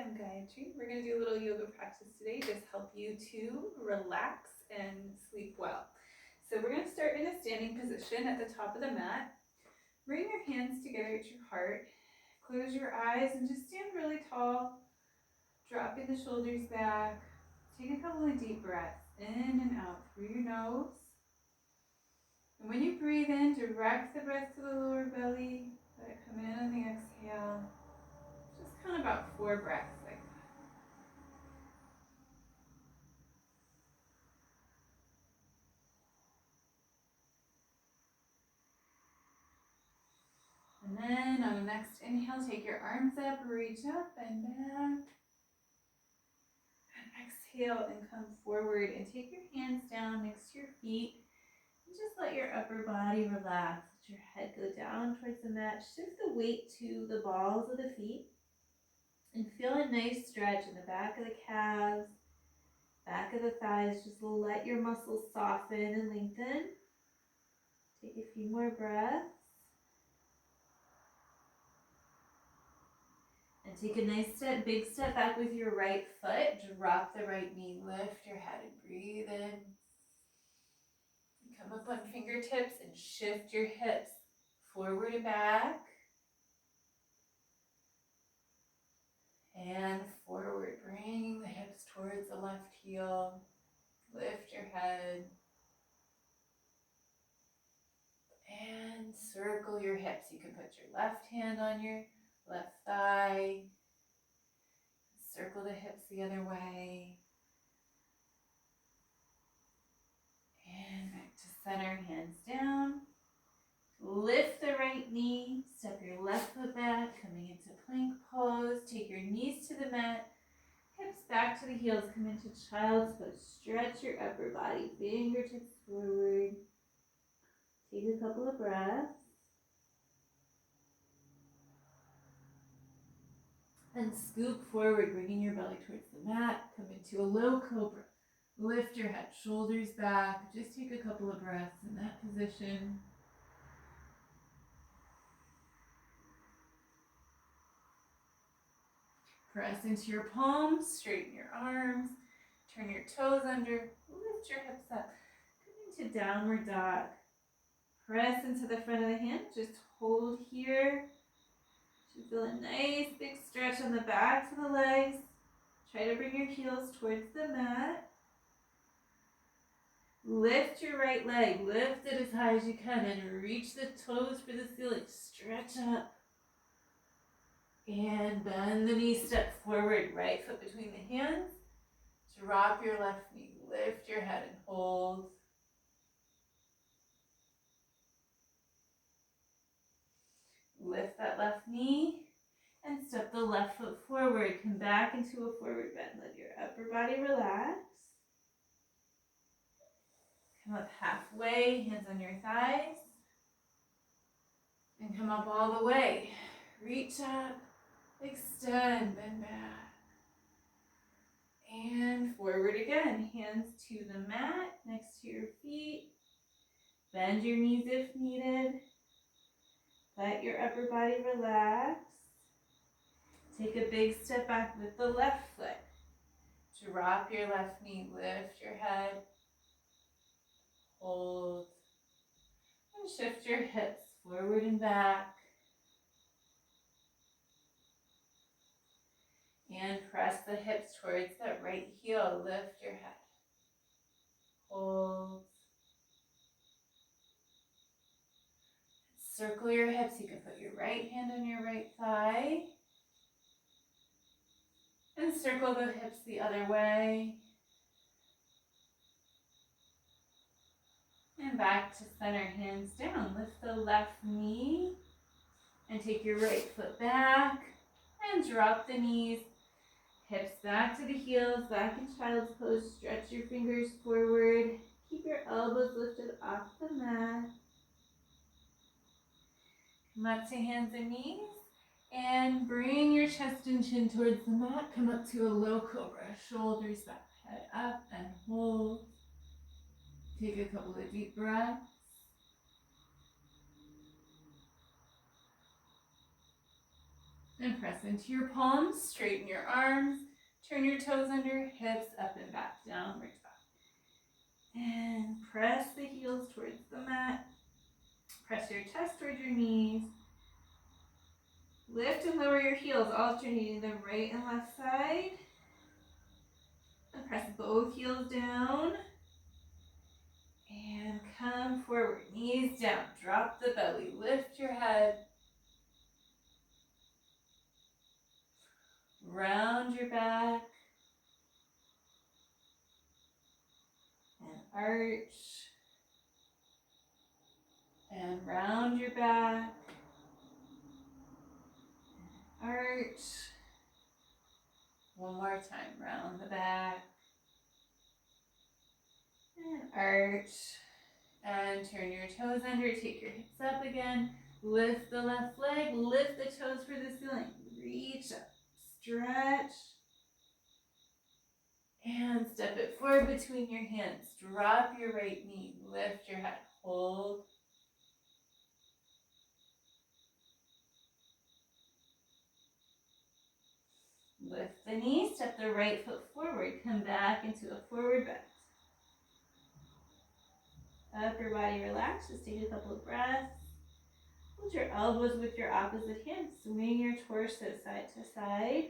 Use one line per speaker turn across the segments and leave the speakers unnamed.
I'm Gayatri. We're going to do a little yoga practice today, just help you to relax and sleep well. So we're going to start in a standing position at the top of the mat. Bring your hands together at your heart. Close your eyes and just stand really tall, dropping the shoulders back. Take a couple of deep breaths in and out through your nose. And when you breathe in, direct the breath to the lower belly. Let it come in on the exhale. Just count about 4 breaths like that. And then on the next inhale, take your arms up, reach up and back. And exhale and come forward and take your hands down next to your feet. And just let your upper body relax. Let your head go down towards the mat. Shift the weight to the balls of the feet. And feel a nice stretch in the back of the calves, back of the thighs. Just let your muscles soften and lengthen. Take a few more breaths. And take a nice step, big step back with your right foot. Drop the right knee, lift your head and breathe in. Come up on fingertips and shift your hips forward and back. And forward, bring the hips towards the left heel. Lift your head. And circle your hips. You can put your left hand on your left thigh. Circle the hips the other way. And back to center, hands down. Lift the right knee, step your left foot back, coming into plank pose. Take your knees to the mat, hips back to the heels, come into child's pose. Stretch your upper body, fingertips forward. Take a couple of breaths. And scoop forward, bringing your belly towards the mat. Come into a low cobra. Lift your head, shoulders back. Just take a couple of breaths in that position. Press into your palms, straighten your arms, turn your toes under, lift your hips up. Come into downward dog. Press into the front of the hand, just hold here. You feel a nice big stretch on the backs of the legs. Try to bring your heels towards the mat. Lift your right leg, lift it as high as you can and reach the toes for the ceiling. Stretch up. And bend the knee, step forward, right foot between the hands. Drop your left knee, lift your head and hold. Lift that left knee and step the left foot forward. Come back into a forward bend. Let your upper body relax. Come up halfway, hands on your thighs. And come up all the way. Reach up, extend, bend back. And forward again. Hands to the mat, next to your feet. Bend your knees if needed. Let your upper body relax. Take a big step back with the left foot. Drop your left knee, lift your head. Hold. And shift your hips forward and back. And press the hips towards that right heel. Lift your head. Hold. Circle your hips. You can put your right hand on your right thigh. And circle the hips the other way. And back to center, hands down. Lift the left knee. And take your right foot back. And drop the knees. Hips back to the heels, back in child's pose. Stretch your fingers forward. Keep your elbows lifted off the mat. Come up to hands and knees. And bring your chest and chin towards the mat. Come up to a low cobra. Shoulders back, head up and hold. Take a couple of deep breaths. And press into your palms, straighten your arms, turn your toes under, hips up and back, downward dog. And press the heels towards the mat. Press your chest towards your knees. Lift and lower your heels, alternating the right and left side. And press both heels down. And come forward, knees down, drop the belly, lift your head. Round your back. And arch. And round your back. And arch. One more time, round the back. And arch. And turn your toes under, take your hips up again. Lift the left leg, lift the toes for the ceiling. Reach up, stretch. And step it forward between your hands. Drop your right knee, lift your head, hold. Lift the knee, step the right foot forward, come back into a forward bend. Upper body relaxed, just take a couple of breaths. Hold your elbows with your opposite hand, swing your torso side to side.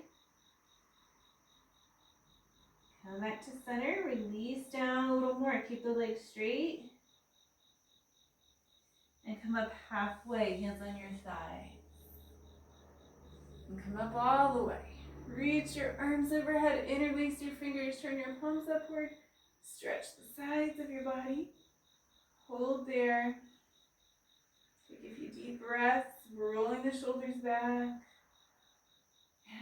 Come back to center, release down a little more, keep the legs straight. And come up halfway, hands on your thighs. And come up all the way. Reach your arms overhead, interlace your fingers, turn your palms upward. Stretch the sides of your body. Hold there. Take a few deep breaths, rolling the shoulders back.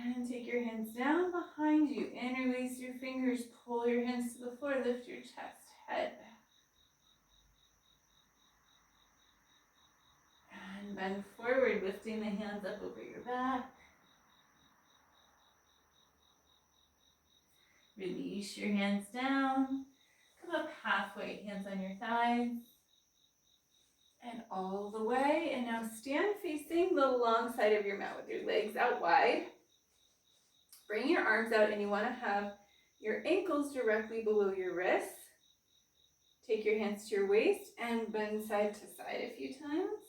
And take your hands down behind you. Interlace your fingers, pull your hands to the floor, lift your chest, head back. And bend forward, lifting the hands up over your back. Release your hands down. Come up halfway, hands on your thighs. And all the way. And now stand facing the long side of your mat with your legs out wide. Bring your arms out and you want to have your ankles directly below your wrists. Take your hands to your waist and bend side to side a few times.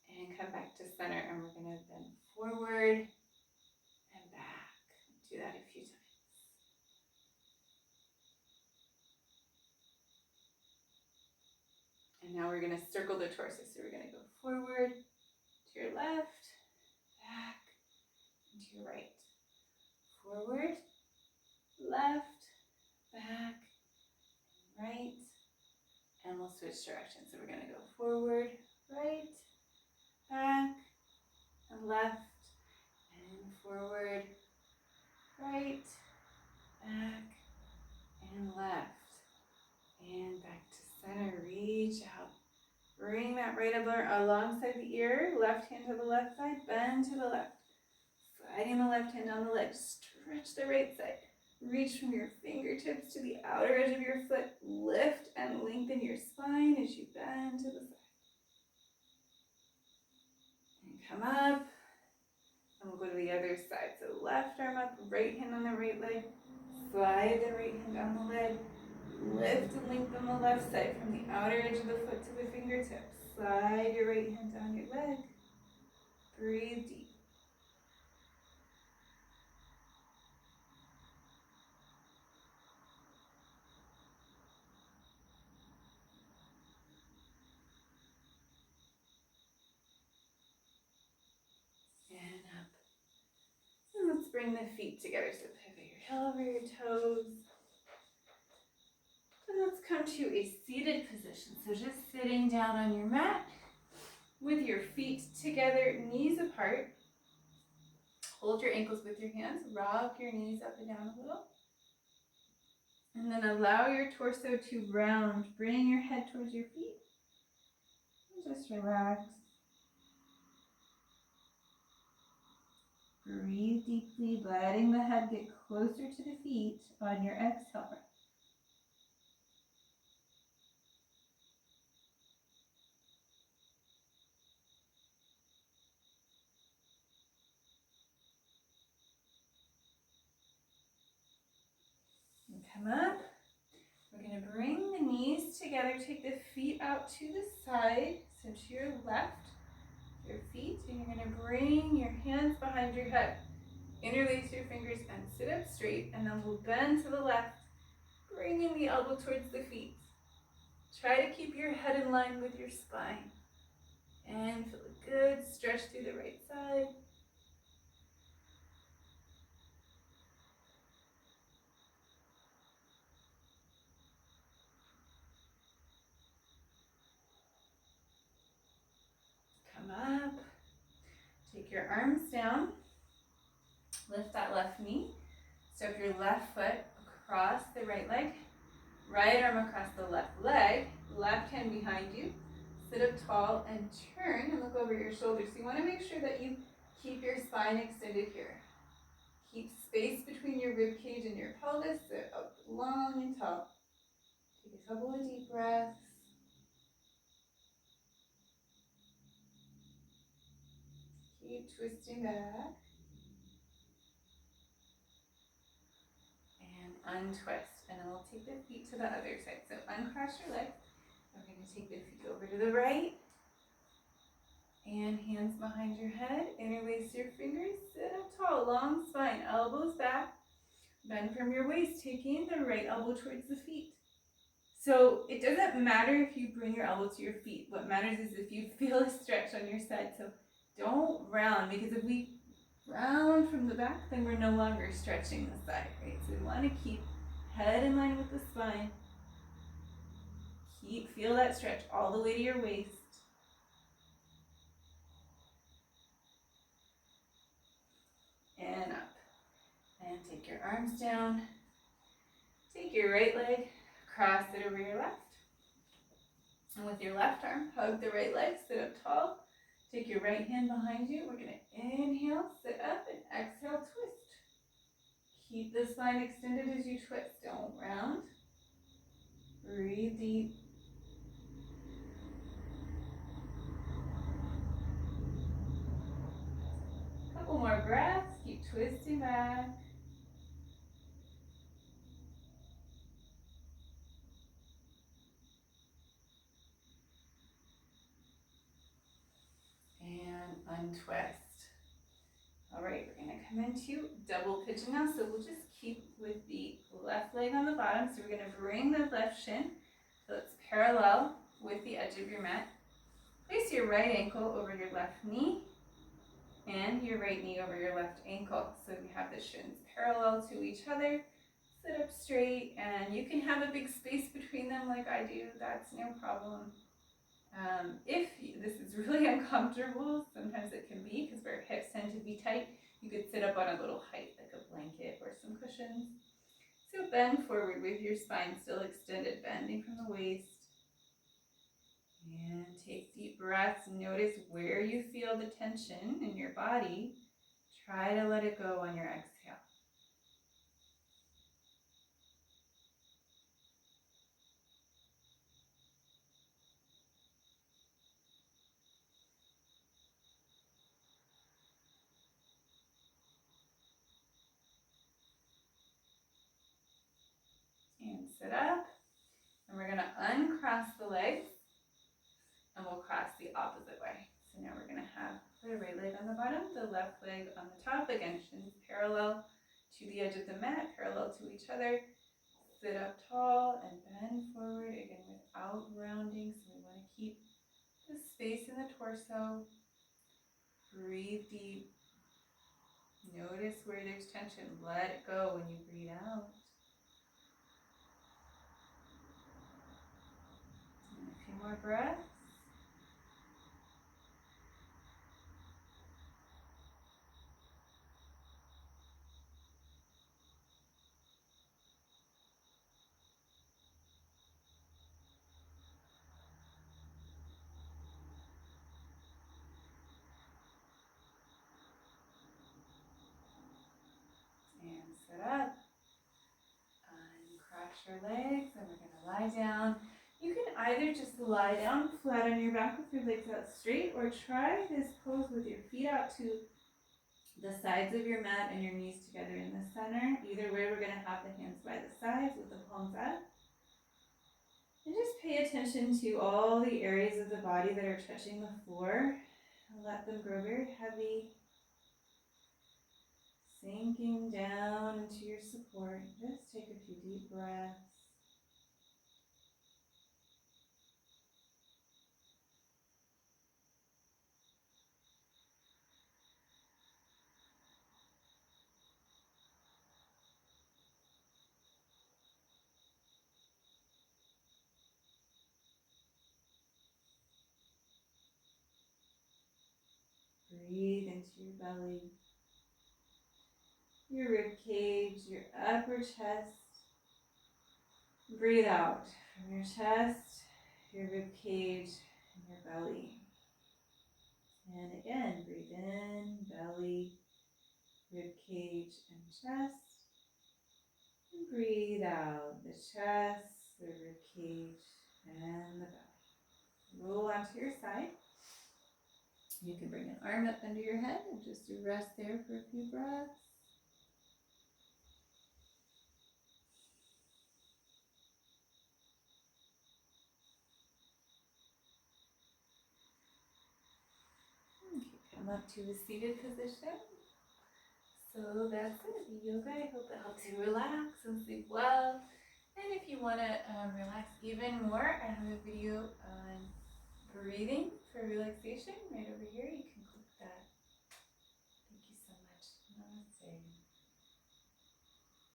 And come back to center, and we're going to bend forward and back. Do that a few times. And now we're going to circle the torso. So we're going to go forward, to your left, back, and to your right. Forward, left, back, right. And we'll switch directions. So we're going to go forward, right, back, and left, and forward, right, back, and left, and back to center. Reach out. Bring that right elbow alongside the ear, left hand to the left side, bend to the left. Sliding the left hand down the leg, stretch the right side. Reach from your fingertips to the outer edge of your foot. Lift and lengthen your spine as you bend to the side. And come up. And we'll go to the other side. So left arm up, right hand on the right leg. Slide the right hand down the leg. Lift and lengthen the left side from the outer edge of the foot to the fingertips. Slide your right hand down your leg. Breathe deep. And up. And let's bring the feet together. So pivot your heel over your toes. And let's come to a seated position. So just sitting down on your mat with your feet together, knees apart. Hold your ankles with your hands. Rock your knees up and down a little. And then allow your torso to round. Bring your head towards your feet. And just relax. Breathe deeply, letting the head get closer to the feet on your exhale breath. Come up. We're going to bring the knees together. Take the feet out to the side, so to your left, your feet, and you're going to bring your hands behind your head. Interlace your fingers and sit up straight, and then we'll bend to the left, bringing the elbow towards the feet. Try to keep your head in line with your spine. And feel a good stretch through the right side. Come up. Take your arms down. Lift that left knee. Step your left foot across the right leg. Right arm across the left leg. Left hand behind you. Sit up tall and turn and look over your shoulders. So you want to make sure that you keep your spine extended here. Keep space between your rib cage and your pelvis. Sit up long and tall. Take a couple of deep breaths. Keep twisting back. And untwist. And then we'll take the feet to the other side. So uncross your legs. We're going to take the feet over to the right. And hands behind your head. Interlace your fingers. Sit up tall. Long spine. Elbows back. Bend from your waist. Taking the right elbow towards the feet. So it doesn't matter if you bring your elbow to your feet. What matters is if you feel a stretch on your side. So don't round, because if we round from the back, then we're no longer stretching the side, right? So we want to keep head in line with the spine. Feel that stretch all the way to your waist. And up. And take your arms down. Take your right leg, cross it over your left. And with your left arm, hug the right leg, sit up tall. Take your right hand behind you. We're going to inhale, sit up, and exhale, twist. Keep the spine extended as you twist. Don't round. Breathe deep. Couple more breaths. Keep twisting back. And untwist. All right, we're going to come into double pigeon now. So we'll just keep with the left leg on the bottom. So we're going to bring the left shin so it's parallel with the edge of your mat. Place your right ankle over your left knee and your right knee over your left ankle. So you have the shins parallel to each other. Sit up straight, and you can have a big space between them like I do. That's no problem. If this is really uncomfortable, sometimes it can be because our hips tend to be tight, you could sit up on a little height like a blanket or some cushions. So bend forward with your spine still extended, bending from the waist. And take deep breaths. Notice where you feel the tension in your body. Try to let it go on your exhale. And sit up. And we're going to uncross the legs. And we'll cross the opposite way. So now we're going to have the right leg on the bottom, the left leg on the top. Again, shins parallel to the edge of the mat, parallel to each other. Sit up tall and bend forward, again without rounding. So we want to keep the space in the torso. Breathe deep. Notice where there's tension. Let it go when you breathe out. And a few more breaths. And sit up. Uncross your legs, and we're going to lie down. You can either just lie down flat on your back with your legs out straight, or try this pose with your feet out to the sides of your mat and your knees together in the center. Either way, we're going to have the hands by the sides with the palms up. And just pay attention to all the areas of the body that are touching the floor. Let them grow very heavy, sinking down into your support. Just take a few deep breaths. Breathe into your belly, your rib cage, your upper chest. Breathe out from your chest, your rib cage, and your belly. And again, breathe in, belly, rib cage, and chest. And breathe out the chest, the rib cage, and the belly. Roll onto your side. You can bring an arm up under your head and just rest there for a few breaths. Okay, come up to a seated position. So that's it, yoga. I hope it helps you relax and sleep well. And if you want to relax even more, I have a video on breathing for relaxation right over here. You can